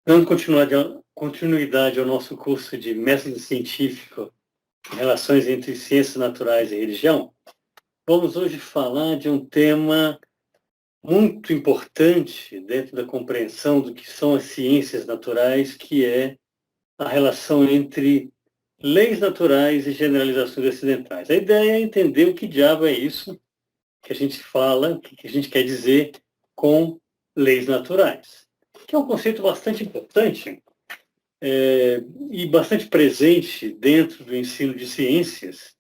Dando continuidade ao nosso curso de método científico em relações entre ciências naturais e religião, vamos hoje falar de um tema muito importante dentro da compreensão do que são as ciências naturais, que é a relação entre leis naturais e generalizações acidentais. A ideia é entender o que diabo é isso que a gente fala, o que a gente quer dizer com leis naturais, que é um conceito bastante importante e bastante presente dentro do ensino de ciências.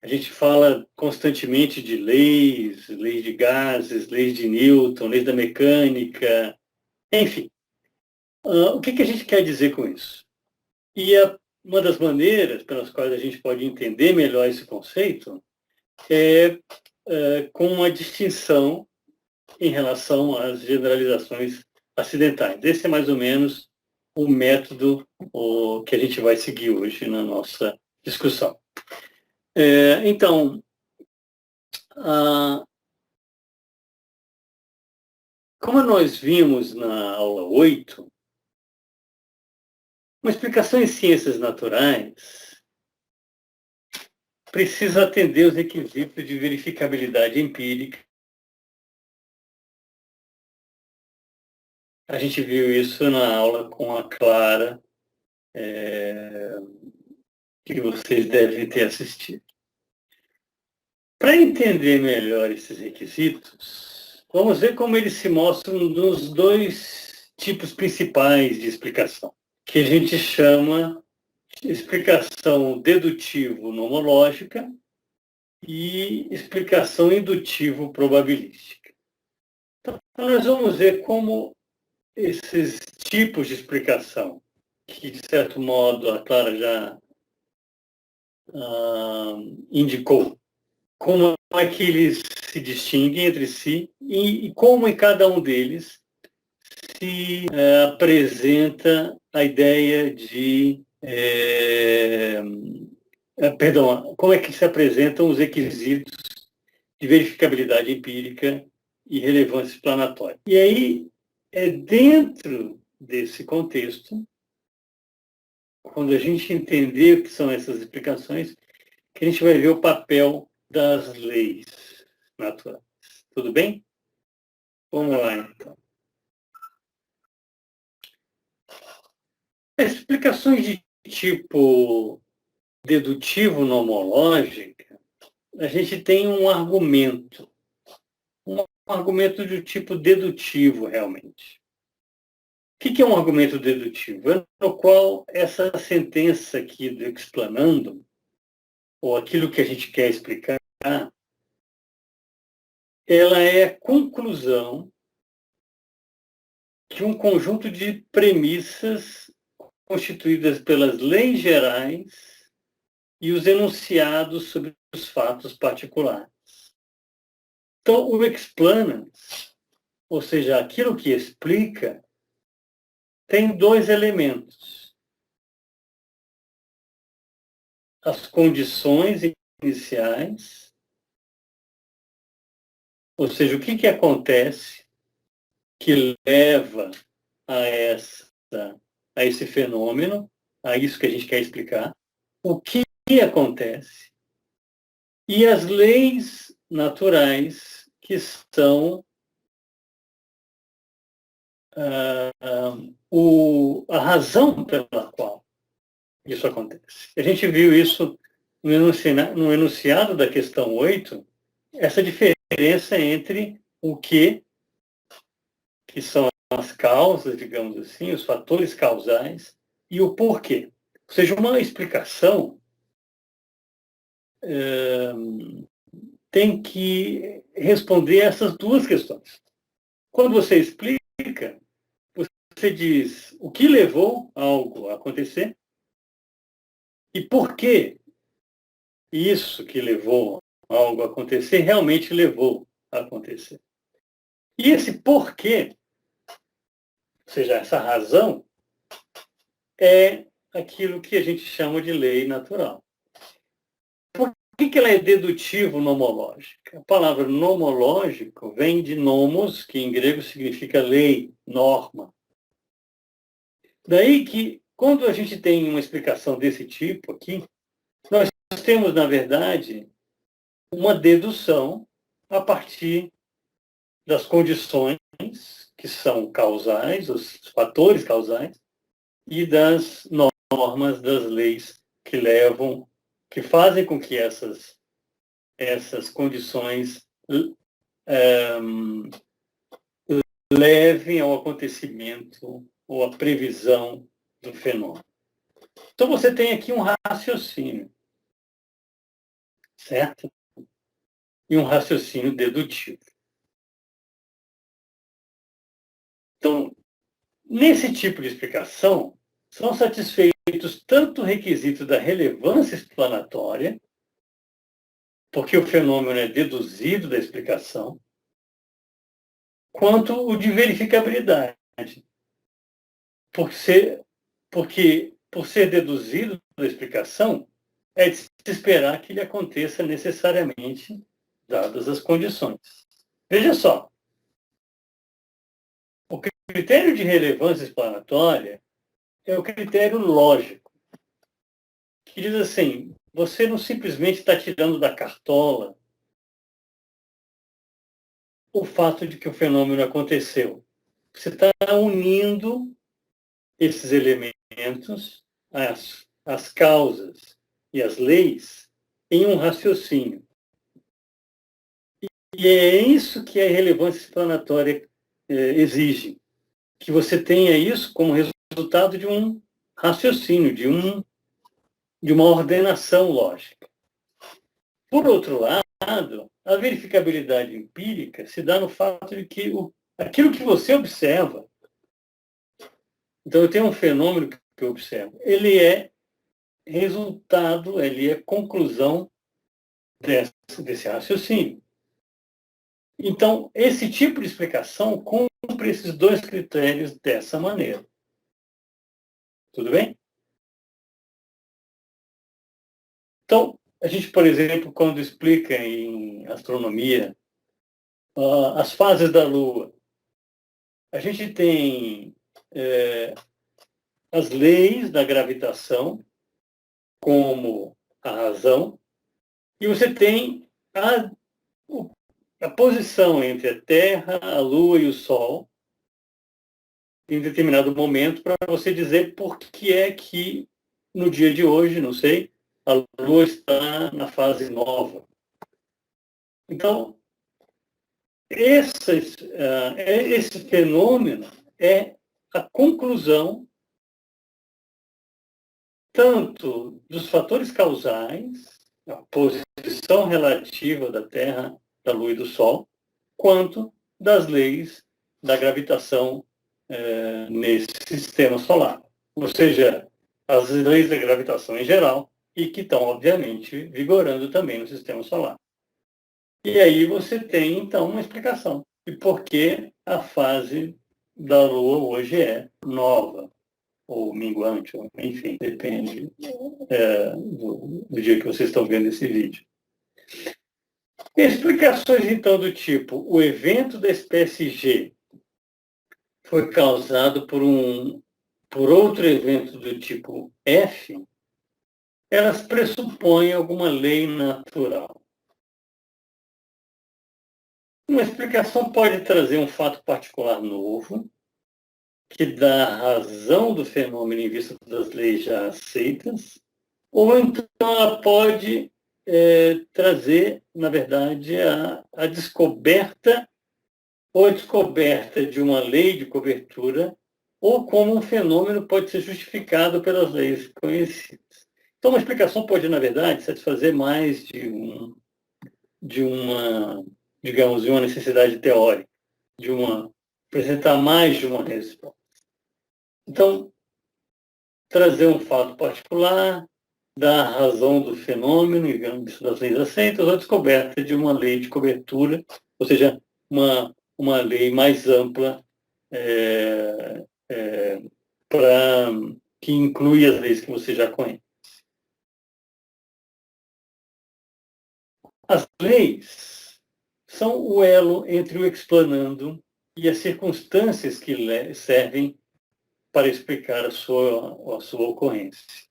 A gente fala constantemente de leis, leis de gases, leis de Newton, leis da mecânica, enfim. O que a gente quer dizer com isso? E uma das maneiras pelas quais a gente pode entender melhor esse conceito é com uma distinção em relação às generalizações acidentais. Esse é mais ou menos o método que a gente vai seguir hoje na nossa discussão. Então, como nós vimos na aula 8, uma explicação em ciências naturais precisa atender os requisitos de verificabilidade empírica. A gente viu isso na aula com a Clara, que vocês devem ter assistido. Para entender melhor esses requisitos, vamos ver como eles se mostram nos dois tipos principais de explicação, que a gente chama de explicação dedutivo-nomológica e explicação indutivo-probabilística. Então, nós vamos ver como esses tipos de explicação, que, de certo modo, a Clara já indicou, como é que eles se distinguem entre si e como em cada um deles se apresenta a ideia de... como é que se apresentam os requisitos de verificabilidade empírica e relevância explanatória. E aí, dentro desse contexto, quando a gente entender o que são essas explicações, que a gente vai ver o papel das leis naturais. Tudo bem? Vamos lá, então. Explicações de tipo dedutivo-nomológica, a gente tem um argumento de tipo dedutivo, realmente. O que é um argumento dedutivo? É no qual essa sentença aqui do explanando, ou aquilo que a gente quer explicar, ela é a conclusão de um conjunto de premissas constituídas pelas leis gerais e os enunciados sobre os fatos particulares. Então, o explanans, ou seja, aquilo que explica, tem dois elementos: as condições iniciais, ou seja, o que acontece que leva a esse fenômeno, a isso que a gente quer explicar, o que acontece, e as leis naturais que são a razão pela qual isso acontece. A gente viu isso no enunciado da questão 8, essa diferença entre o que são as causas, digamos assim, os fatores causais, e o porquê. Ou seja, uma explicação tem que responder essas duas questões. Quando você explica, você diz o que levou algo a acontecer e por que isso que levou algo a acontecer realmente levou acontecer. E esse porquê, ou seja, essa razão, é aquilo que a gente chama de lei natural. Por que ela é dedutivo-nomológica? A palavra nomológico vem de nomos, que em grego significa lei, norma. Daí que, quando a gente tem uma explicação desse tipo aqui, nós temos, na verdade, uma dedução a partir das condições que são causais, os fatores causais, e das normas das leis que levam, que fazem com que essas condições levem ao acontecimento ou à previsão do fenômeno. Então você tem aqui um raciocínio, certo? E um raciocínio dedutivo. Então, nesse tipo de explicação, são satisfeitos tanto o requisito da relevância explanatória, porque o fenômeno é deduzido da explicação, quanto o de verificabilidade. Porque, por ser deduzido da explicação, é de se esperar que ele aconteça necessariamente, dadas as condições. Veja só, o critério de relevância explanatória é o critério lógico, que diz assim, você não simplesmente está tirando da cartola o fato de que o fenômeno aconteceu. Você está unindo esses elementos, as causas e as leis, em um raciocínio. E é isso que a relevância explanatória exige, que você tenha isso como resultado de um raciocínio, de uma ordenação lógica. Por outro lado, a verificabilidade empírica se dá no fato de que aquilo que você observa, então eu tenho um fenômeno que eu observo, ele é resultado, ele é conclusão desse raciocínio. Então, esse tipo de explicação cumpre esses dois critérios dessa maneira. Tudo bem? Então, a gente, por exemplo, quando explica em astronomia as fases da Lua, a gente tem as leis da gravitação como a razão, e você tem a posição entre a Terra, a Lua e o Sol, em determinado momento, para você dizer por que é que, no dia de hoje, não sei, a Lua está na fase nova. Então, esse fenômeno é a conclusão tanto dos fatores causais, a posição relativa da Terra, da Lua e do Sol, quanto das leis da gravitação nesse sistema solar. Ou seja, as leis da gravitação em geral, e que estão, obviamente, vigorando também no sistema solar. E aí você tem, então, uma explicação de por que a fase da Lua hoje é nova, ou minguante, ou, enfim, depende do dia que vocês estão vendo esse vídeo. Explicações, então, do tipo, o evento da espécie G foi causado por outro evento do tipo F, elas pressupõem alguma lei natural. Uma explicação pode trazer um fato particular novo, que dá razão do fenômeno em vista das leis já aceitas, ou então ela pode trazer, na verdade, a descoberta ou a descoberta de uma lei de cobertura, ou como um fenômeno pode ser justificado pelas leis conhecidas. Então, uma explicação pode, na verdade, satisfazer mais de uma, digamos, de uma necessidade teórica, apresentar mais de uma resposta. Então, trazer um fato particular, dar razão do fenômeno, digamos, das leis aceitas, ou a descoberta de uma lei de cobertura, ou seja, uma lei mais ampla que inclui as leis que você já conhece. As leis são o elo entre o explanando e as circunstâncias que servem para explicar a sua ocorrência.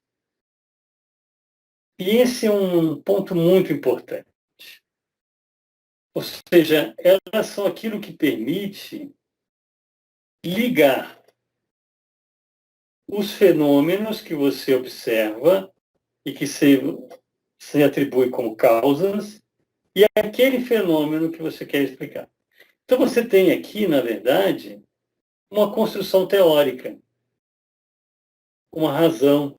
E esse é um ponto muito importante. Ou seja, elas são aquilo que permite ligar os fenômenos que você observa e que se atribui como causas e aquele fenômeno que você quer explicar. Então você tem aqui, na verdade, uma construção teórica, uma razão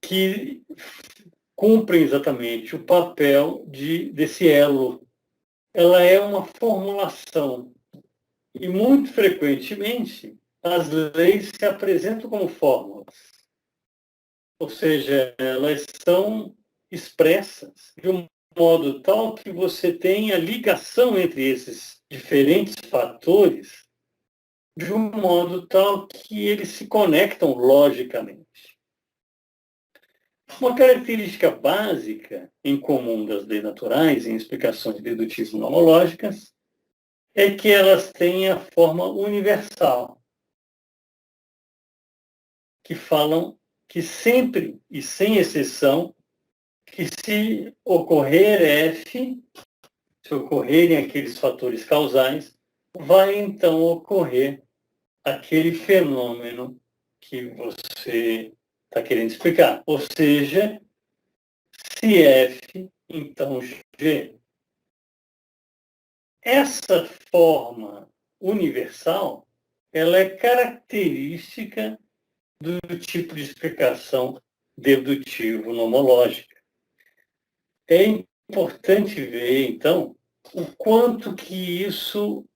que cumpre exatamente o papel desse elo. Ela é uma formulação e, muito frequentemente, as leis se apresentam como fórmulas. Ou seja, elas são expressas de um modo tal que você tem a ligação entre esses diferentes fatores de um modo tal que eles se conectam logicamente. Uma característica básica em comum das leis naturais, em explicações dedutivo-nomológicas, é que elas têm a forma universal, que falam que sempre e sem exceção, que se ocorrer F, se ocorrerem aqueles fatores causais, vai então ocorrer aquele fenômeno que você está querendo explicar. Ou seja, se F, então G. Essa forma universal, ela é característica do tipo de explicação dedutivo-nomológica. É importante ver, então, o quanto que isso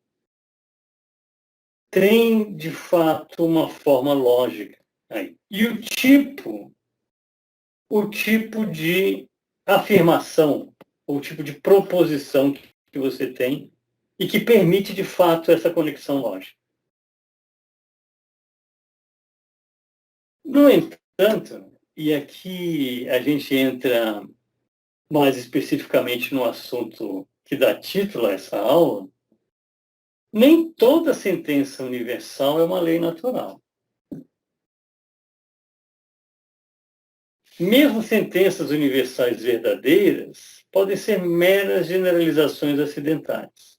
tem, de fato, uma forma lógica aí. E o tipo de afirmação, o tipo de proposição que você tem e que permite, de fato, essa conexão lógica. No entanto, e aqui a gente entra mais especificamente no assunto que dá título a essa aula, nem toda sentença universal é uma lei natural. Mesmo sentenças universais verdadeiras podem ser meras generalizações acidentais.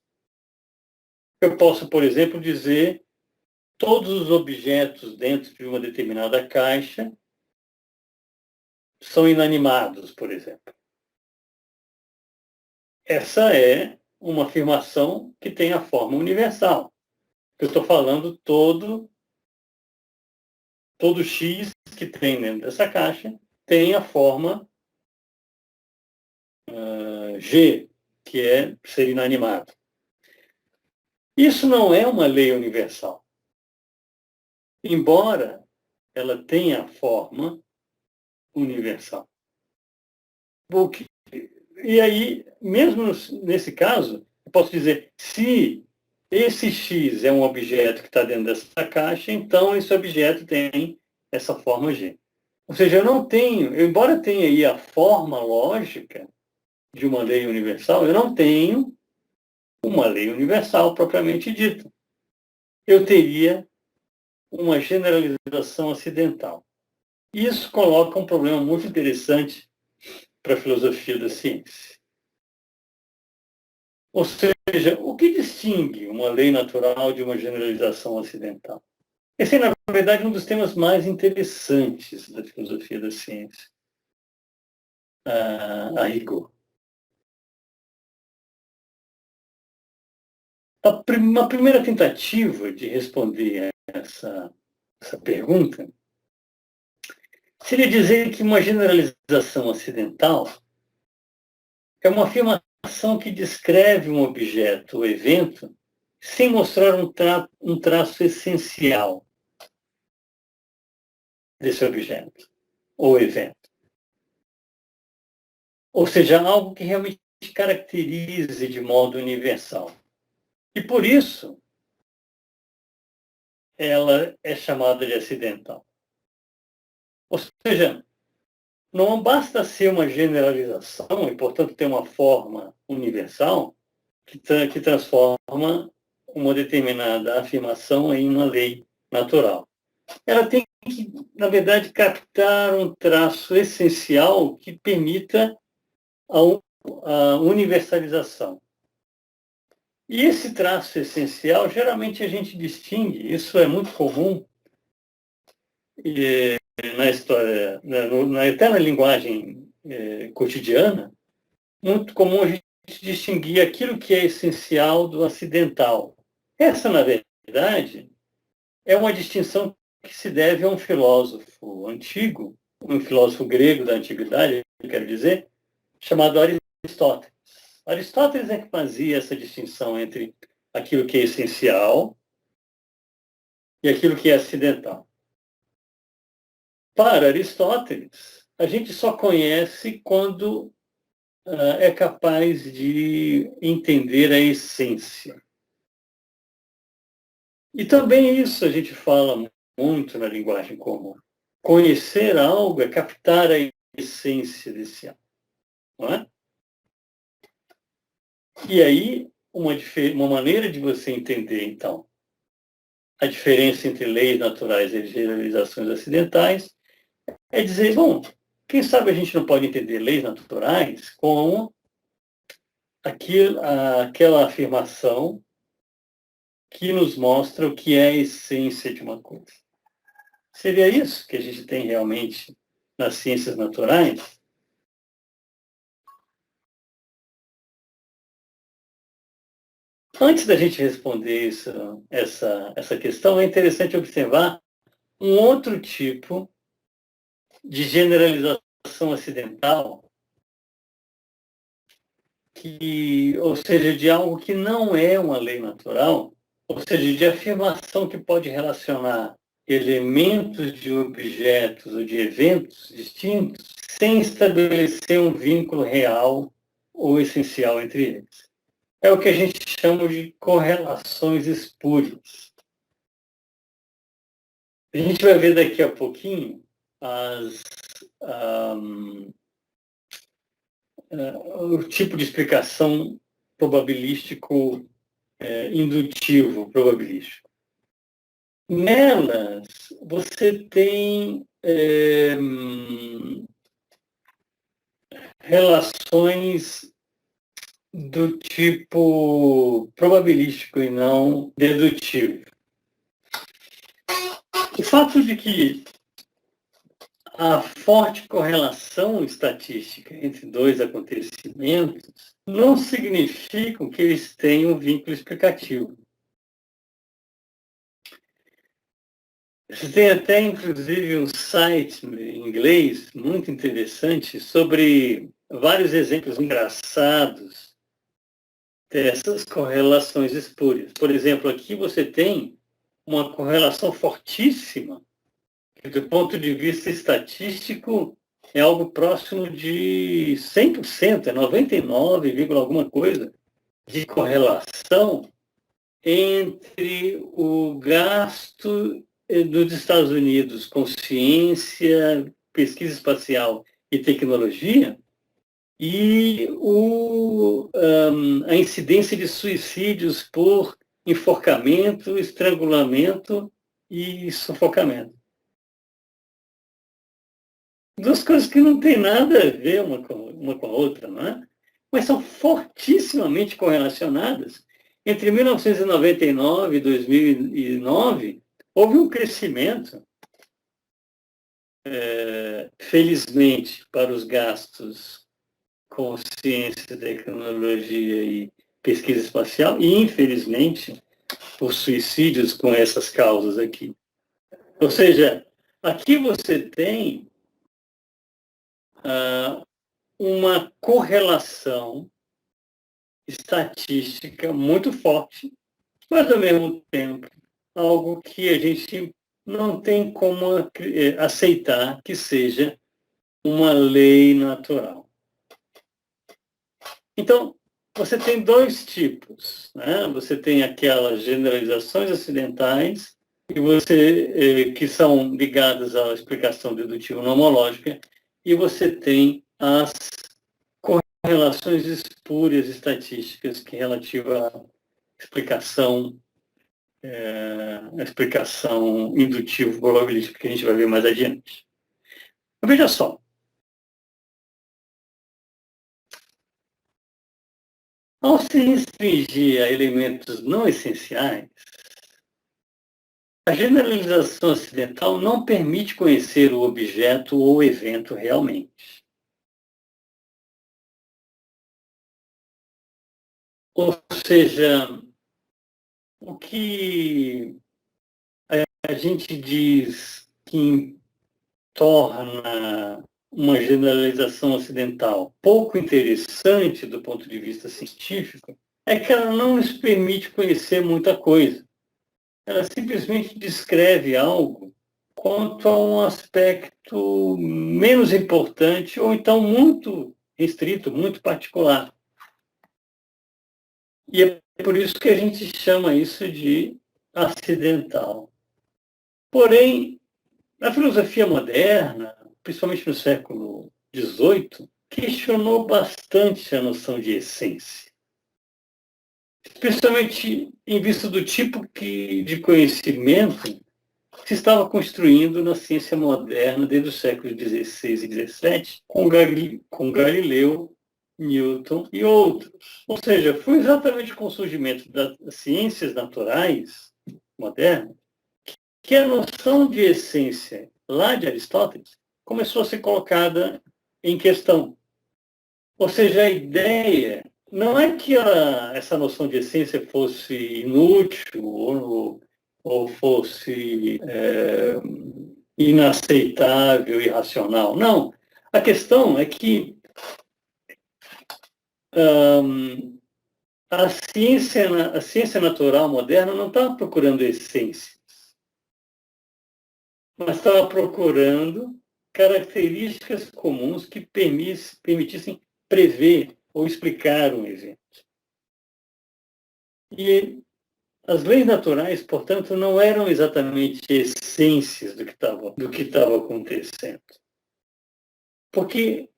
Eu posso, por exemplo, dizer todos os objetos dentro de uma determinada caixa são inanimados, por exemplo. Essa é uma afirmação que tem a forma universal. Eu estou falando todo X que tem dentro dessa caixa tem a forma G, que é ser inanimado. Isso não é uma lei universal. Embora ela tenha a forma universal. E aí, mesmo nesse caso, eu posso dizer, se esse X é um objeto que está dentro dessa caixa, então esse objeto tem essa forma G. Ou seja, eu não tenho, embora tenha aí a forma lógica de uma lei universal, eu não tenho uma lei universal propriamente dita. Eu teria uma generalização acidental. Isso coloca um problema muito interessante para a filosofia da ciência. Ou seja, o que distingue uma lei natural de uma generalização acidental? Esse é, na verdade, um dos temas mais interessantes da filosofia da ciência, a rigor. Uma primeira tentativa de responder a essa pergunta seria dizer que uma generalização acidental é uma afirmação que descreve um objeto ou evento sem mostrar um traço essencial desse objeto ou evento. ou seja, algo que realmente caracterize de modo universal. E por isso, ela é chamada de acidental. Ou seja, não basta ser uma generalização e, portanto, ter uma forma universal que transforma uma determinada afirmação em uma lei natural. Ela tem que, na verdade, captar um traço essencial que permita a universalização. E esse traço essencial, geralmente a gente distingue, isso é muito comum na história, até na linguagem cotidiana, muito comum a gente distinguir aquilo que é essencial do acidental. Essa, na verdade, é uma distinção que se deve a um filósofo antigo, um filósofo grego da antiguidade, quero dizer, chamado Aristóteles. Aristóteles é que fazia essa distinção entre aquilo que é essencial e aquilo que é acidental. Para Aristóteles, a gente só conhece quando é capaz de entender a essência. E também isso a gente fala muito na linguagem comum. Conhecer algo é captar a essência desse algo. Não é? E aí, uma maneira de você entender, então, a diferença entre leis naturais e generalizações acidentais é dizer, bom, quem sabe a gente não pode entender leis naturais como aquela afirmação que nos mostra o que é a essência de uma coisa. Seria isso que a gente tem realmente nas ciências naturais? Antes da gente responder essa questão, é interessante observar um outro tipo de generalização acidental, ou seja, de algo que não é uma lei natural, ou seja, de afirmação que pode relacionar elementos de objetos ou de eventos distintos sem estabelecer um vínculo real ou essencial entre eles. É o que a gente chama de correlações espúrias. A gente vai ver daqui a pouquinho o tipo de explicação probabilístico indutivo probabilístico. Nelas, você tem relações do tipo probabilístico e não dedutivo. O fato de que a forte correlação estatística entre dois acontecimentos não significa que eles tenham um vínculo explicativo. Você tem até, inclusive, um site em inglês muito interessante sobre vários exemplos engraçados dessas correlações espúrias. Por exemplo, aqui você tem uma correlação fortíssima, que do ponto de vista estatístico é algo próximo de 100%, é 99, alguma coisa, de correlação entre o gasto dos Estados Unidos com ciência, pesquisa espacial e tecnologia e a incidência de suicídios por enforcamento, estrangulamento e sufocamento. Duas coisas que não têm nada a ver uma com a outra, não é? Mas são fortissimamente correlacionadas. Entre 1999 e 2009, houve um crescimento, felizmente, para os gastos com ciência, tecnologia e pesquisa espacial, e, infelizmente, por suicídios com essas causas aqui. Ou seja, aqui você tem uma correlação estatística muito forte, mas, ao mesmo tempo, algo que a gente não tem como aceitar que seja uma lei natural. Então, você tem dois tipos, né? Você tem aquelas generalizações acidentais e que são ligadas à explicação dedutiva nomológica, e você tem as correlações espúrias estatísticas que é relativa à explicação, indutiva probabilística que a gente vai ver mais adiante. Mas veja só, ao se restringir a elementos não essenciais, a generalização acidental não permite conhecer o objeto ou evento realmente. Ou seja, o que a gente diz que torna uma generalização acidental pouco interessante do ponto de vista científico é que ela não nos permite conhecer muita coisa. Ela simplesmente descreve algo quanto a um aspecto menos importante ou então muito restrito, muito particular. E é por isso que a gente chama isso de acidental. Porém, a filosofia moderna, principalmente no século XVIII, questionou bastante a noção de essência, especialmente em vista do tipo de conhecimento que se estava construindo na ciência moderna desde o século XVI e XVII, com Galileu, Newton e outros. Ou seja, foi exatamente com o surgimento das ciências naturais modernas que a noção de essência lá de Aristóteles começou a ser colocada em questão. Ou seja, a ideia não é que essa noção de essência fosse inútil ou fosse inaceitável, irracional. Não. A questão é que a ciência natural moderna não estava procurando essências, mas estava procurando características comuns que permitissem prever ou explicar um evento. E as leis naturais, portanto, não eram exatamente essências do que estava acontecendo. Porque,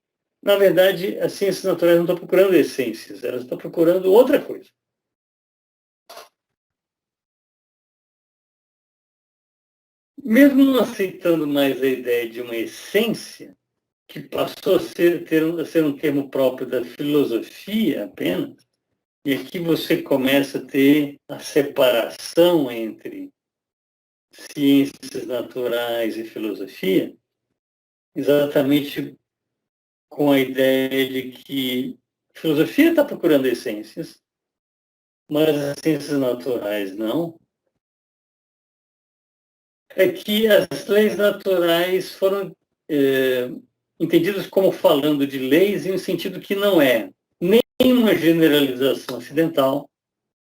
na verdade, as ciências naturais não estão procurando essências, elas estão procurando outra coisa. Mesmo não aceitando mais a ideia de uma essência, que passou a ser um termo próprio da filosofia apenas, e aqui você começa a ter a separação entre ciências naturais e filosofia, exatamente com a ideia de que a filosofia está procurando essências, mas as ciências naturais não. É que as leis naturais foram entendidas como falando de leis em um sentido que não é nem uma generalização acidental,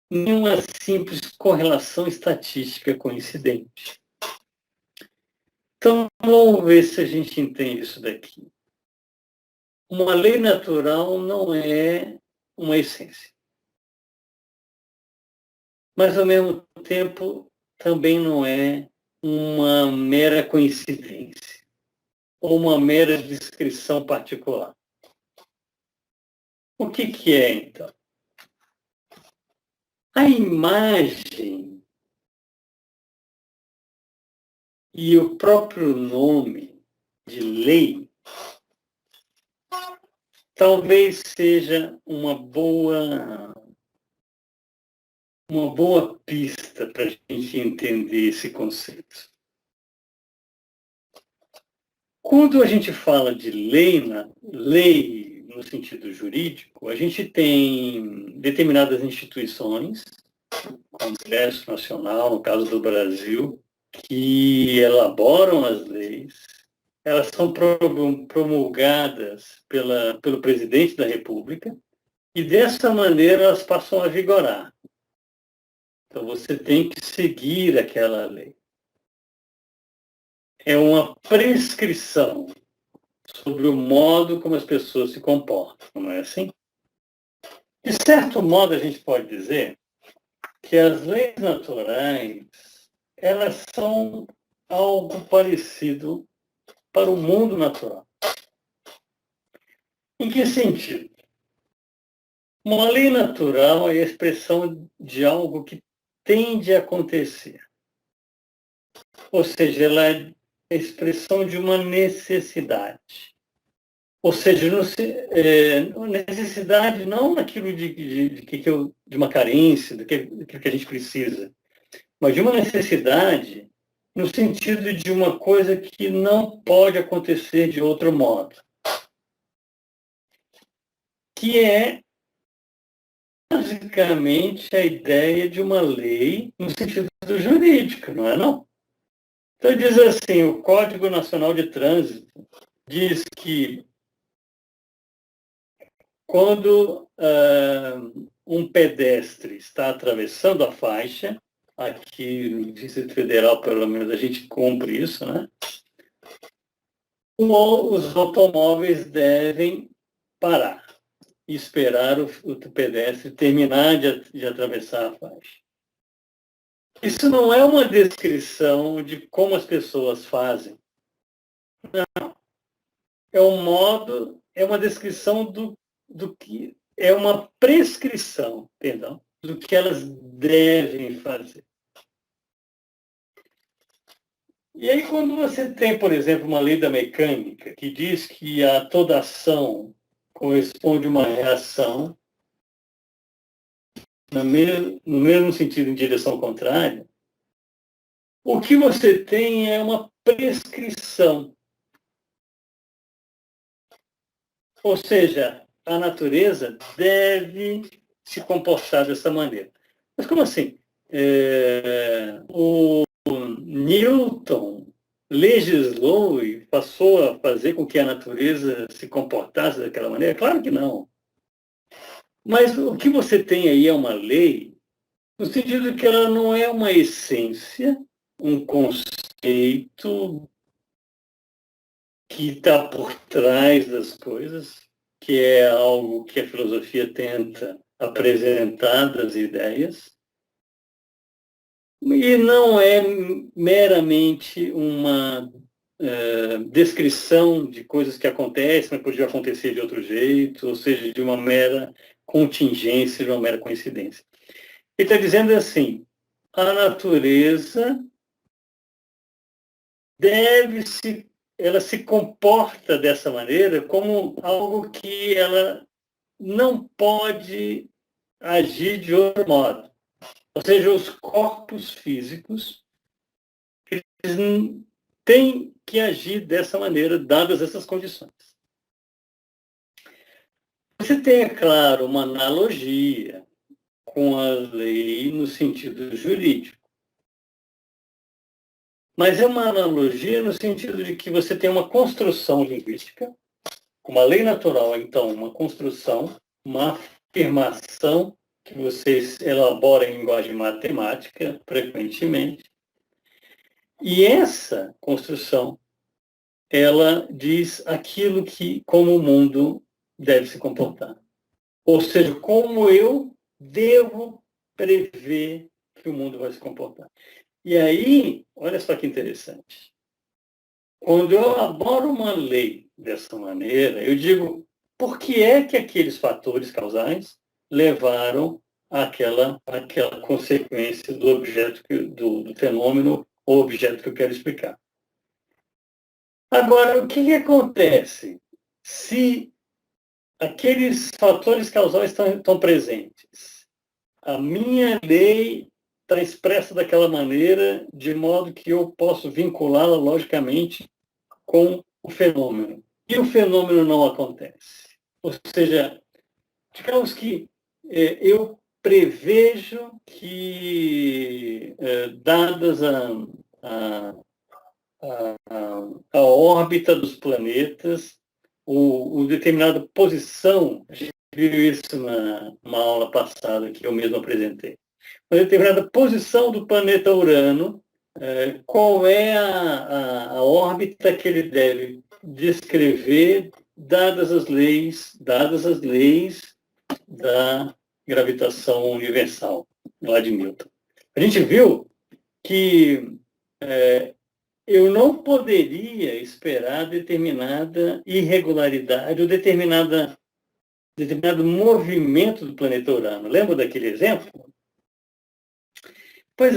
nem uma simples correlação estatística coincidente. Então, vamos ver se a gente entende isso daqui. Uma lei natural não é uma essência. Mas, ao mesmo tempo, também não é uma mera coincidência ou uma mera descrição particular. O que é, então? A imagem e o próprio nome de lei talvez seja uma boa pista para a gente entender esse conceito. Quando a gente fala de lei no sentido jurídico, a gente tem determinadas instituições, Congresso Nacional, no caso do Brasil, que elaboram as leis. Elas são promulgadas pelo presidente da República e, dessa maneira, elas passam a vigorar. Então, você tem que seguir aquela lei. É uma prescrição sobre o modo como as pessoas se comportam, não é assim? De certo modo, a gente pode dizer que as leis naturais, elas são algo parecido para o mundo natural. Em que sentido? Uma lei natural é a expressão de algo que tende a acontecer. Ou seja, ela é a expressão de uma necessidade. Ou seja, necessidade não naquilo de uma carência, daquilo que a gente precisa, mas de uma necessidade no sentido de uma coisa que não pode acontecer de outro modo. Que é basicamente a ideia de uma lei no sentido jurídico, não é não? Então diz assim, o Código Nacional de Trânsito diz que quando um pedestre está atravessando a faixa, aqui no Distrito Federal, pelo menos, a gente cumpre isso, né? Os automóveis devem parar e esperar o pedestre terminar de atravessar a faixa. Isso não é uma descrição de como as pessoas fazem. Não. É um modo, é uma descrição do que é uma prescrição, perdão, do que elas devem fazer. E aí, quando você tem, por exemplo, uma lei da mecânica que diz que a toda ação corresponde a uma reação, no mesmo sentido, em direção contrária, o que você tem é uma prescrição. Ou seja, a natureza deve se comportar dessa maneira. Mas como assim? O Newton legislou e passou a fazer com que a natureza se comportasse daquela maneira? Claro que não. Mas o que você tem aí é uma lei, no sentido que ela não é uma essência, um conceito que está por trás das coisas, que é algo que a filosofia tenta apresentar das ideias, e não é meramente uma descrição de coisas que acontecem, mas podiam acontecer de outro jeito, ou seja, de uma mera contingência, de uma mera coincidência. Ele está dizendo assim, a natureza ela se comporta dessa maneira como algo que ela não pode agir de outro modo. Ou seja, os corpos físicos eles têm que agir dessa maneira, dadas essas condições. Você tem, é claro, uma analogia com a lei no sentido jurídico. Mas é uma analogia no sentido de que você tem uma construção linguística, uma lei natural, então, uma construção, uma afirmação que vocês elaboram em linguagem matemática, frequentemente. E essa construção, ela diz aquilo que, como o mundo deve se comportar. Ou seja, como eu devo prever que o mundo vai se comportar. E aí, olha só que interessante. Quando eu elaboro uma lei dessa maneira, eu digo por que é que aqueles fatores causais levaram àquela consequência do objeto, do fenômeno ou objeto que eu quero explicar. Agora, o que acontece se aqueles fatores causais estão presentes? A minha lei está expressa daquela maneira, de modo que eu posso vinculá-la logicamente com o fenômeno. E o fenômeno não acontece. Ou seja, digamos que eu prevejo que, dadas a órbita dos planetas, o determinada posição, a gente viu isso numa aula passada que eu mesmo apresentei, uma determinada posição do planeta Urano, qual é a órbita que ele deve descrever, dadas as leis da gravitação universal, lá de Newton. A gente viu que eu não poderia esperar determinada irregularidade ou determinado movimento do planeta Urano. Lembra daquele exemplo? Pois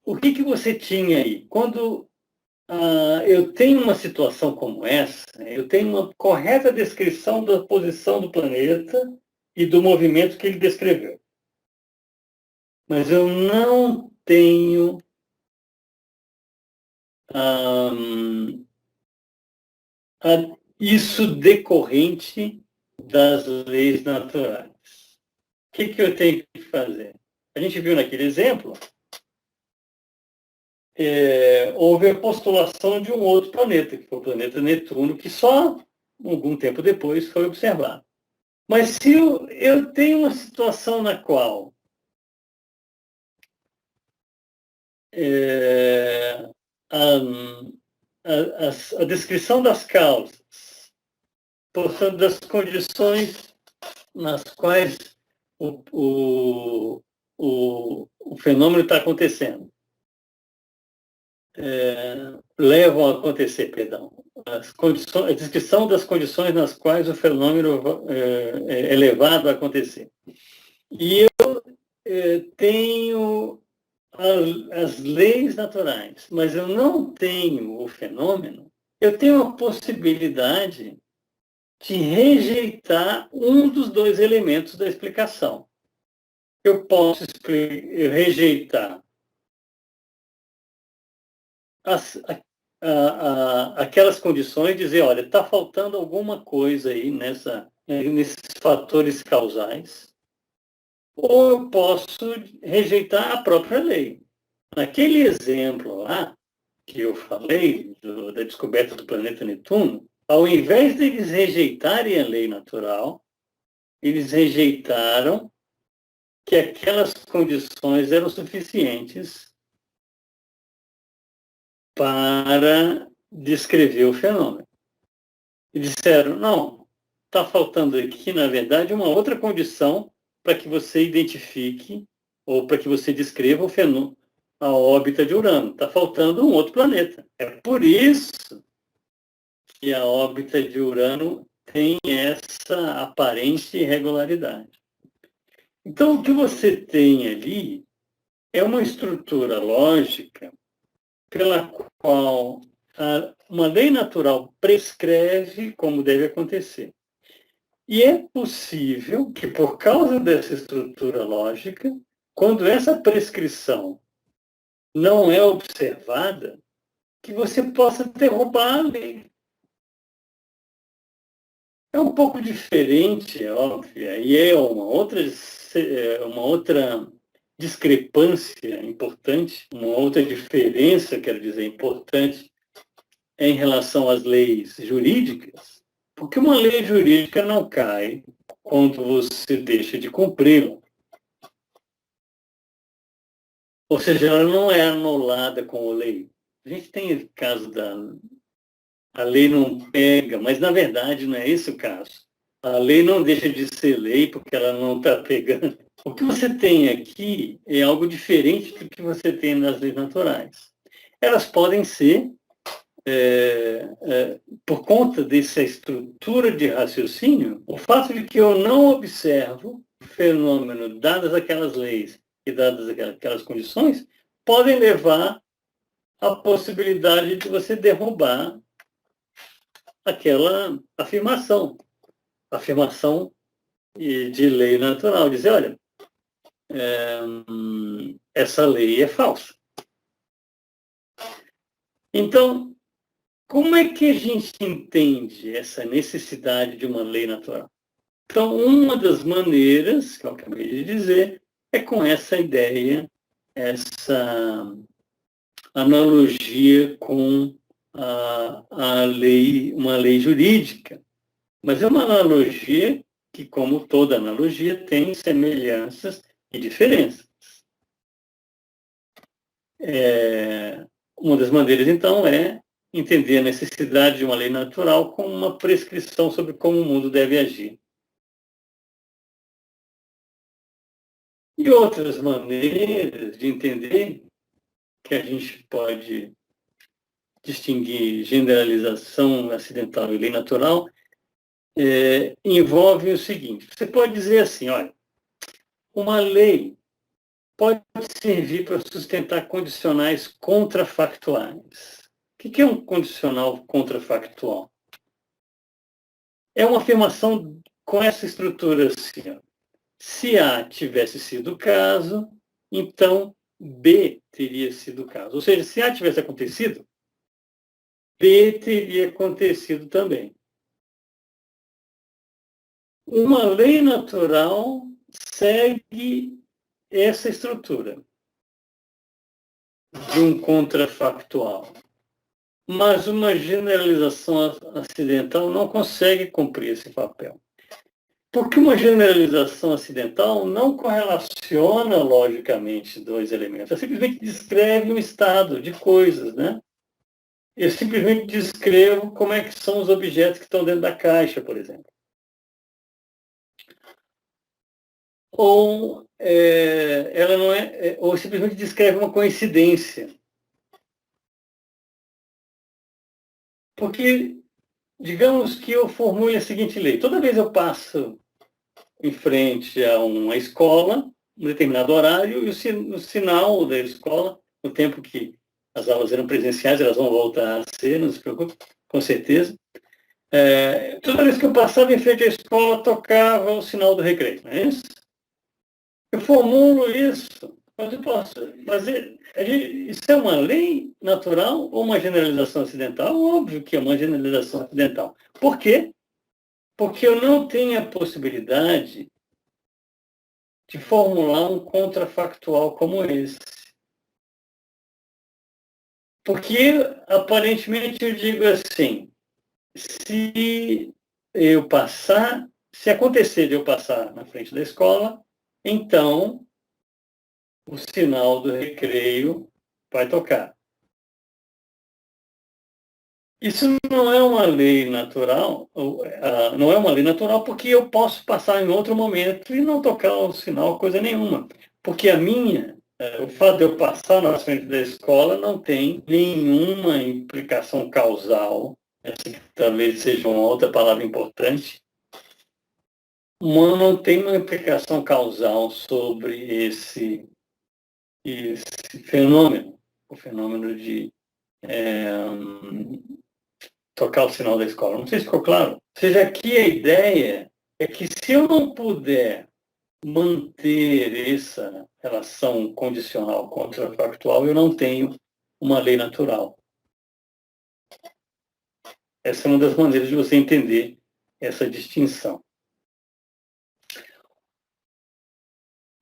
o que você tinha aí? Quando eu tenho uma situação como essa, eu tenho uma correta descrição da posição do planeta e do movimento que ele descreveu. Mas eu não tenho isso decorrente das leis naturais. O que eu tenho que fazer? A gente viu naquele exemplo, houve a postulação de um outro planeta, que foi o planeta Netuno, que só algum tempo depois foi observado. Mas se eu tenho uma situação na qual a descrição das causas, portanto, das condições nas quais o fenômeno está acontecendo, levam a acontecer, perdão, a descrição das condições nas quais o fenômeno é levado a acontecer. E eu tenho as leis naturais, mas eu não tenho o fenômeno, eu tenho a possibilidade de rejeitar um dos dois elementos da explicação. Eu posso rejeitar aquelas condições, dizer, olha, está faltando alguma coisa aí nesses fatores causais, ou eu posso rejeitar a própria lei. Naquele exemplo lá, que eu falei, da descoberta do planeta Netuno, ao invés de eles rejeitarem a lei natural, eles rejeitaram que aquelas condições eram suficientes para descrever o fenômeno. E disseram, não, está faltando aqui, na verdade, uma outra condição para que você identifique ou para que você descreva o fenômeno, a órbita de Urano. Está faltando um outro planeta. É por isso que a órbita de Urano tem essa aparente irregularidade. Então, o que você tem ali é uma estrutura lógica pela qual uma lei natural prescreve como deve acontecer. E é possível que, por causa dessa estrutura lógica, quando essa prescrição não é observada, que você possa derrubar a lei. É um pouco diferente, é óbvio, e é uma outra discrepância importante, uma outra diferença, quero dizer, importante em relação às leis jurídicas, porque uma lei jurídica não cai quando você deixa de cumpri-la. Ou seja, ela não é anulada com a lei. A gente tem o caso a lei não pega, mas na verdade não é esse o caso. A lei não deixa de ser lei porque ela não está pegando. O que você tem aqui é algo diferente do que você tem nas leis naturais. Elas podem ser, por conta dessa estrutura de raciocínio, o fato de que eu não observo o fenômeno dadas aquelas leis e dadas aquelas condições, podem levar à possibilidade de você derrubar aquela afirmação de lei natural, dizer, olha, essa lei é falsa. Então, como é que a gente entende essa necessidade de uma lei natural? Então, uma das maneiras, que eu acabei de dizer, é com essa ideia, essa analogia com uma lei jurídica. Mas é uma analogia que, como toda analogia, tem semelhanças e diferenças. Uma das maneiras, então, é entender a necessidade de uma lei natural como uma prescrição sobre como o mundo deve agir. E outras maneiras de entender que a gente pode distinguir generalização acidental e lei natural envolve o seguinte: você pode dizer assim, olha, uma lei pode servir para sustentar condicionais contrafactuais. O que é um condicional contrafactual? É uma afirmação com essa estrutura assim, ó. Se A tivesse sido o caso, então B teria sido o caso. Ou seja, se A tivesse acontecido, B teria acontecido também. Uma lei natural segue essa estrutura de um contrafactual. Mas uma generalização acidental não consegue cumprir esse papel. Porque uma generalização acidental não correlaciona logicamente dois elementos. Ela simplesmente descreve um estado de coisas, né? Eu simplesmente descrevo como é que são os objetos que estão dentro da caixa, por exemplo. Ou ela não ou simplesmente descreve uma coincidência. Porque, digamos que eu formule a seguinte lei: toda vez eu passo em frente a uma escola, um determinado horário, e o sinal da escola, no tempo que as aulas eram presenciais, elas vão voltar a ser, não se preocupe, com certeza. Toda vez que eu passava em frente à escola, tocava o sinal do recreio, não é isso? Eu formulo isso, mas eu posso. Mas isso é uma lei natural ou uma generalização acidental? Óbvio que é uma generalização acidental. Por quê? Porque eu não tenho a possibilidade de formular um contrafactual como esse. Porque, aparentemente, eu digo assim, se acontecer de eu passar na frente da escola, então o sinal do recreio vai tocar. Isso não é uma lei natural, não é uma lei natural porque eu posso passar em outro momento e não tocar o sinal, coisa nenhuma. Porque o fato de eu passar na frente da escola não tem nenhuma implicação causal, essa talvez seja uma outra palavra importante, não tem uma implicação causal sobre esse fenômeno, o fenômeno de tocar o sinal da escola. Não sei se ficou claro. Ou seja, aqui a ideia é que se eu não puder manter essa relação condicional contrafactual, eu não tenho uma lei natural. Essa é uma das maneiras de você entender essa distinção.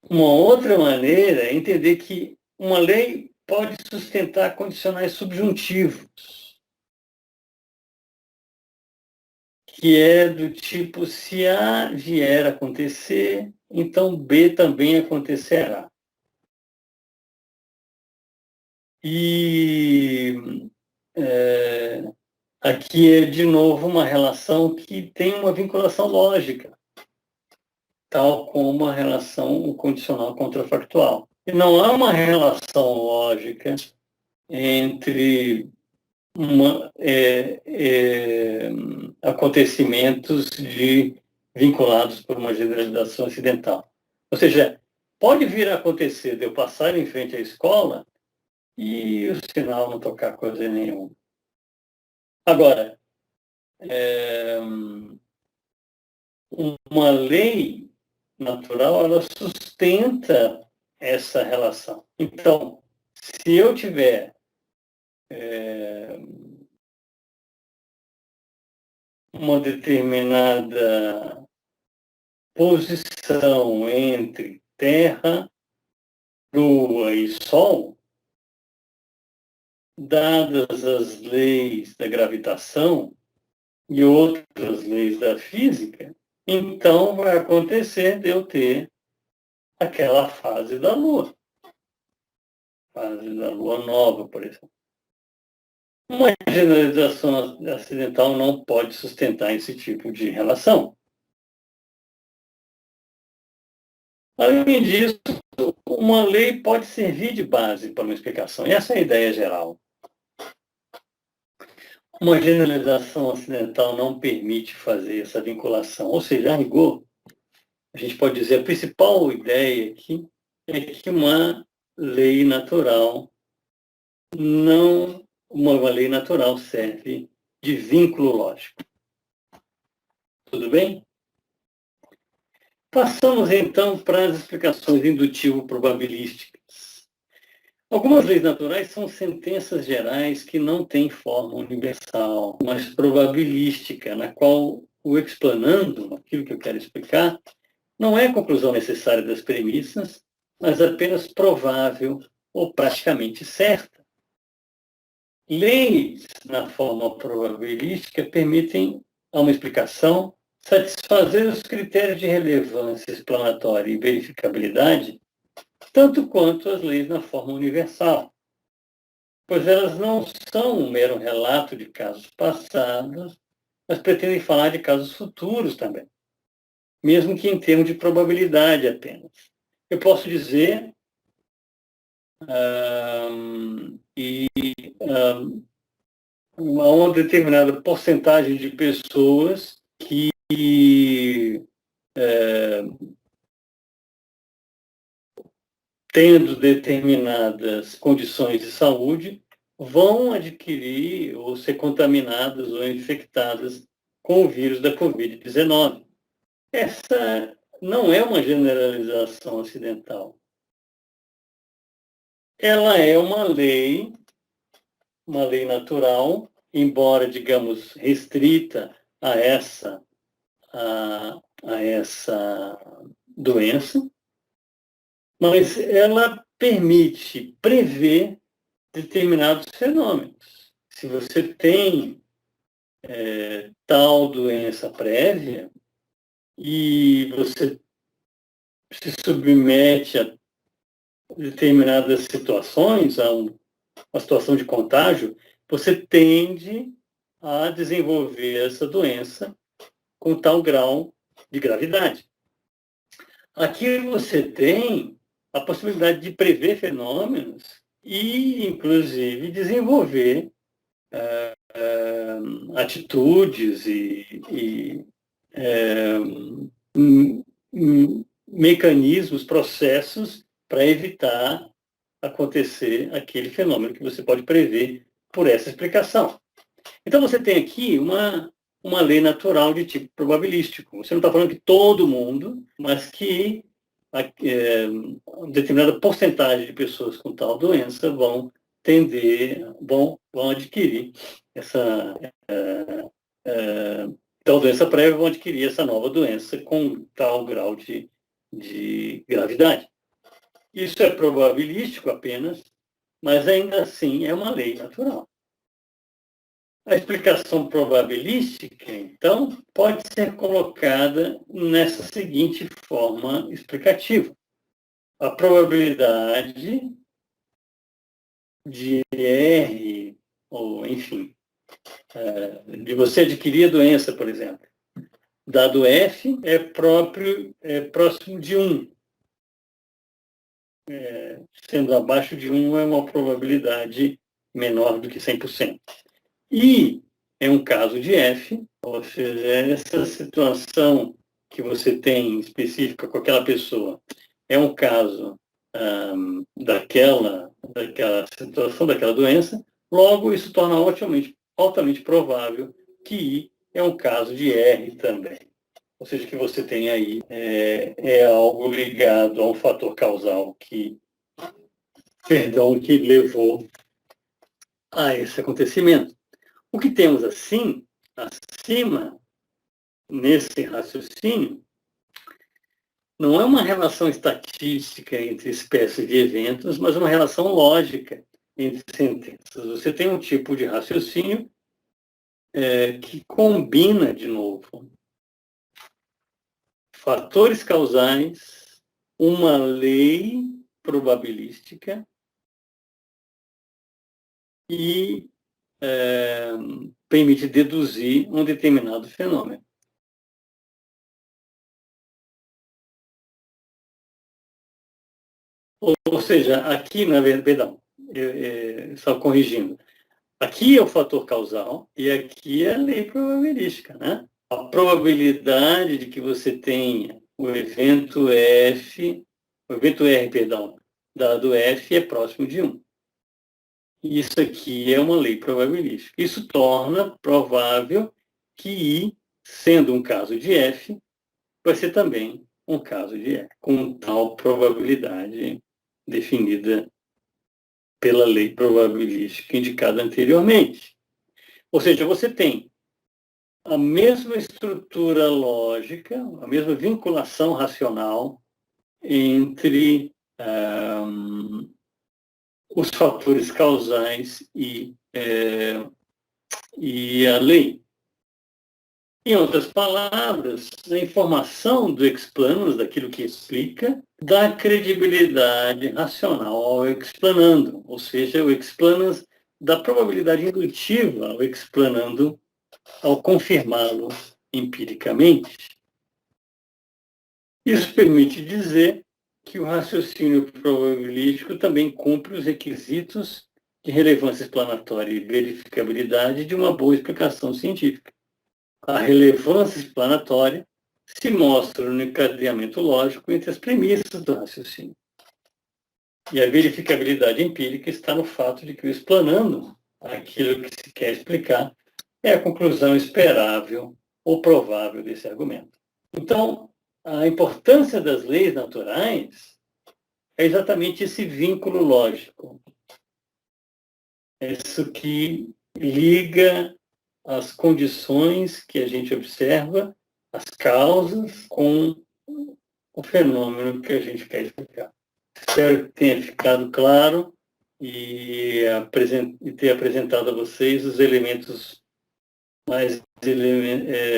Uma outra maneira é entender que uma lei pode sustentar condicionais subjuntivos, que é do tipo, se A vier a acontecer, então B também acontecerá. E aqui é, de novo, uma relação que tem uma vinculação lógica, tal como a relação condicional contrafactual. E não há uma relação lógica entre acontecimentos vinculados por uma generalização acidental. Ou seja, pode vir a acontecer de eu passar em frente à escola e o sinal não tocar coisa nenhuma. Agora, uma lei natural, ela sustenta essa relação. Então, se eu tiver uma determinada posição entre Terra, Lua e Sol, dadas as leis da gravitação e outras leis da física, então vai acontecer de eu ter aquela fase da Lua nova, por exemplo. Uma generalização acidental não pode sustentar esse tipo de relação. Além disso, uma lei pode servir de base para uma explicação. E essa é a ideia geral. Uma generalização ocidental não permite fazer essa vinculação. Ou seja, a rigor, a gente pode dizer a principal ideia aqui é que uma lei natural não, uma lei natural serve de vínculo lógico. Tudo bem? Passamos então para as explicações indutivo-probabilísticas. Algumas leis naturais são sentenças gerais que não têm forma universal, mas probabilística, na qual o explanando, aquilo que eu quero explicar, não é a conclusão necessária das premissas, mas apenas provável ou praticamente certa. Leis na forma probabilística permitem a uma explicação satisfazer os critérios de relevância explanatória e verificabilidade, tanto quanto as leis na forma universal, pois elas não são um mero relato de casos passados, mas pretendem falar de casos futuros também, mesmo que em termos de probabilidade apenas. Eu posso dizer uma determinada porcentagem de pessoas que, tendo determinadas condições de saúde, vão adquirir ou ser contaminadas ou infectadas com o vírus da Covid-19. Essa não é uma generalização ocidental. Ela é uma lei natural, embora, digamos, restrita a essa doença, mas ela permite prever determinados fenômenos. Se você tem tal doença prévia e você se submete a determinadas situações, a uma situação de contágio, você tende a desenvolver essa doença com tal grau de gravidade. Aqui você tem a possibilidade de prever fenômenos e, inclusive, desenvolver atitudes e mecanismos, processos para evitar acontecer aquele fenômeno que você pode prever por essa explicação. Então, você tem aqui uma lei natural de tipo probabilístico. Você não está falando que todo mundo, mas que uma determinada porcentagem de pessoas com tal doença vão adquirir essa tal doença prévia, vão adquirir essa nova doença com tal grau de gravidade. Isso é probabilístico apenas, mas ainda assim é uma lei natural. A explicação probabilística, então, pode ser colocada nessa seguinte forma explicativa. A probabilidade de R, ou enfim, de você adquirir a doença, por exemplo, dado F é próximo de 1. Sendo abaixo de 1 é uma probabilidade menor do que 100%. E é um caso de F, ou seja, essa situação que você tem específica com aquela pessoa é um caso daquela situação, daquela doença, logo isso torna altamente provável que I é um caso de R também. Ou seja, que você tem aí é algo ligado a um fator causal que levou a esse acontecimento. O que temos assim, acima, nesse raciocínio, não é uma relação estatística entre espécies de eventos, mas uma relação lógica entre sentenças. Você tem um tipo de raciocínio que combina, de novo, fatores causais, uma lei probabilística e permite deduzir um determinado fenômeno. Ou seja, aqui, na verdade, perdão, só corrigindo, aqui é o fator causal e aqui é a lei probabilística, né? A probabilidade de que você tenha o evento R, perdão, dado F é próximo de 1. Isso aqui é uma lei probabilística. Isso torna provável que I, sendo um caso de F, vai ser também um caso de F, com tal probabilidade definida pela lei probabilística indicada anteriormente. Ou seja, você tem a mesma estrutura lógica, a mesma vinculação racional entre os fatores causais e a lei. Em outras palavras, a informação do explanos, daquilo que explica, dá credibilidade racional ao explanando, ou seja, o explanas dá probabilidade indutiva ao explanando ao confirmá-lo empiricamente. Isso permite dizer que o raciocínio probabilístico também cumpre os requisitos de relevância explanatória e verificabilidade de uma boa explicação científica. A relevância explanatória se mostra no encadeamento lógico entre as premissas do raciocínio. E a verificabilidade empírica está no fato de que o explanando aquilo que se quer explicar é a conclusão esperável ou provável desse argumento. Então, a importância das leis naturais é exatamente esse vínculo lógico. É isso que liga as condições que a gente observa, as causas, com o fenômeno que a gente quer explicar. Espero que tenha ficado claro e ter apresentado a vocês os elementos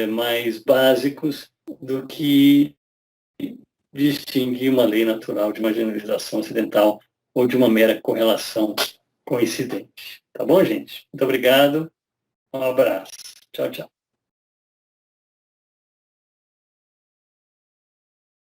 mais básicos do que distingue uma lei natural de uma generalização acidental ou de uma mera correlação coincidente. Tá bom, gente? Muito obrigado. Um abraço. Tchau, tchau.